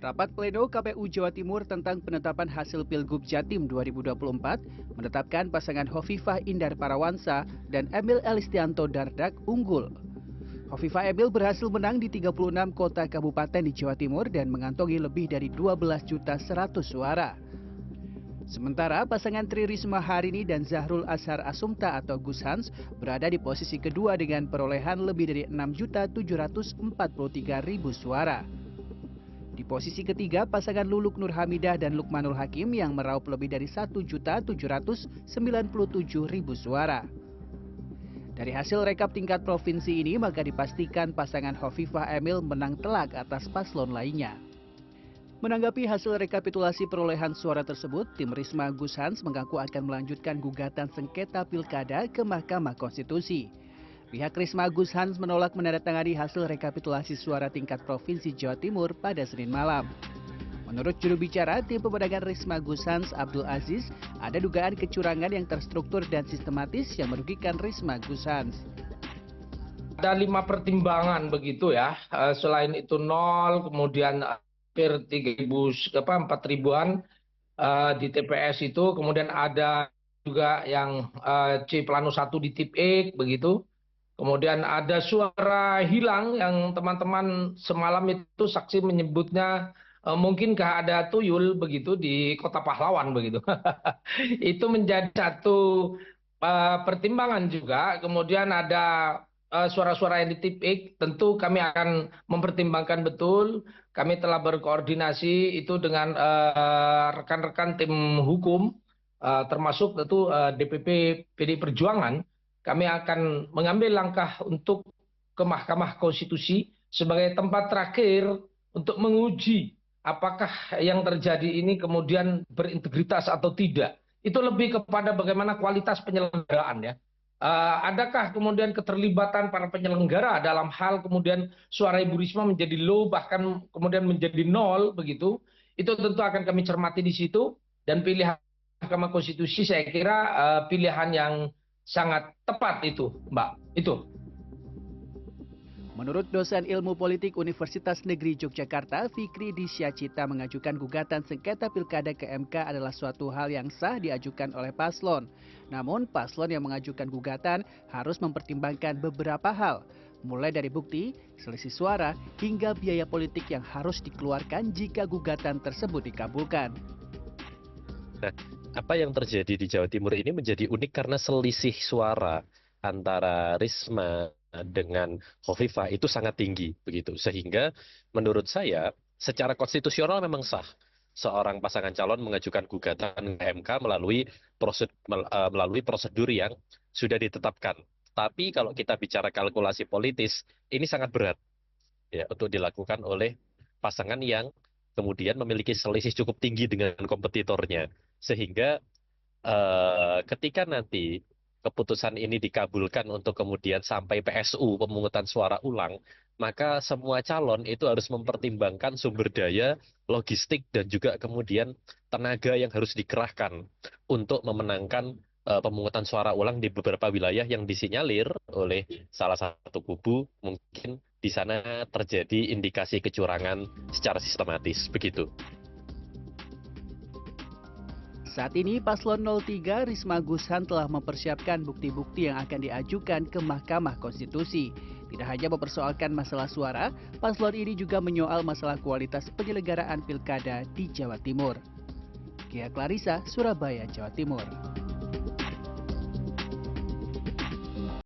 Rapat pleno KPU Jawa Timur tentang penetapan hasil Pilgub Jatim 2024 menetapkan pasangan Hovifah Indar Parawansa dan Emil Elistianto Dardak unggul. Hovifah Emil berhasil menang di 36 kota kabupaten di Jawa Timur dan mengantongi lebih dari 12.100.000 suara. Sementara pasangan Tri Risma Harini dan Zahrul Azhar Asumta atau Gus Hans berada di posisi kedua dengan perolehan lebih dari 6.743.000 suara. Di posisi ketiga, pasangan Luluk Nur Hamidah dan Lukmanul Hakim yang meraup lebih dari 1.797.000 suara. Dari hasil rekap tingkat provinsi ini, maka dipastikan pasangan Hovifah Emil menang telak atas paslon lainnya. Menanggapi hasil rekapitulasi perolehan suara tersebut, tim Risma Gus Hans mengaku akan melanjutkan gugatan sengketa pilkada ke Mahkamah Konstitusi. Pihak Risma Gus Hans menolak menandatangani hasil rekapitulasi suara tingkat Provinsi Jawa Timur pada Senin malam. Menurut juru bicara tim pemenangan Risma Gus Hans, Abdul Aziz, ada dugaan kecurangan yang terstruktur dan sistematis yang merugikan Risma Gus Hans. Ada 5 pertimbangan begitu ya. Selain itu 0, kemudian hampir 4.000-an di TPS itu, kemudian ada juga yang C plano 1 di tip E begitu. Kemudian ada suara hilang yang teman-teman semalam itu saksi menyebutnya mungkinkah ada tuyul begitu di Kota Pahlawan begitu. Itu menjadi satu pertimbangan juga. Kemudian ada suara-suara yang ditipik, tentu kami akan mempertimbangkan betul. Kami telah berkoordinasi itu dengan rekan-rekan tim hukum, termasuk tentu DPP PDI Perjuangan. Kami akan mengambil langkah untuk ke Mahkamah Konstitusi sebagai tempat terakhir untuk menguji apakah yang terjadi ini kemudian berintegritas atau tidak. Itu lebih kepada bagaimana kualitas penyelenggaraan ya. Adakah kemudian keterlibatan para penyelenggara dalam hal kemudian suara Ibu Risma menjadi low bahkan kemudian menjadi 0 begitu. Itu tentu akan kami cermati di situ, dan pilihan Mahkamah Konstitusi saya kira pilihan yang sangat tepat itu, Mbak. Itu. Menurut dosen ilmu politik Universitas Negeri Yogyakarta, Fikri Disyacita mengajukan gugatan sengketa pilkada ke MK adalah suatu hal yang sah diajukan oleh paslon. Namun, paslon yang mengajukan gugatan harus mempertimbangkan beberapa hal, mulai dari bukti, selisih suara, hingga biaya politik yang harus dikeluarkan jika gugatan tersebut dikabulkan. Nah, apa yang terjadi di Jawa Timur ini menjadi unik karena selisih suara antara Risma dengan Hovifah itu sangat tinggi begitu, sehingga menurut saya secara konstitusional memang sah seorang pasangan calon mengajukan gugatan ke MK melalui prosedur yang sudah ditetapkan. Tapi kalau kita bicara kalkulasi politis, ini sangat berat ya untuk dilakukan oleh pasangan yang kemudian memiliki selisih cukup tinggi dengan kompetitornya, sehingga ketika nanti keputusan ini dikabulkan untuk kemudian sampai PSU pemungutan suara ulang, maka semua calon itu harus mempertimbangkan sumber daya, logistik, dan juga kemudian tenaga yang harus dikerahkan untuk memenangkan pemungutan suara ulang di beberapa wilayah yang disinyalir oleh salah satu kubu mungkin di sana terjadi indikasi kecurangan secara sistematis begitu. Saat ini paslon 03 Risma Gus Hans telah mempersiapkan bukti-bukti yang akan diajukan ke Mahkamah Konstitusi. Tidak hanya mempersoalkan masalah suara, paslon ini juga menyoal masalah kualitas penyelenggaraan pilkada di Jawa Timur. Kia Clarissa, Surabaya, Jawa Timur.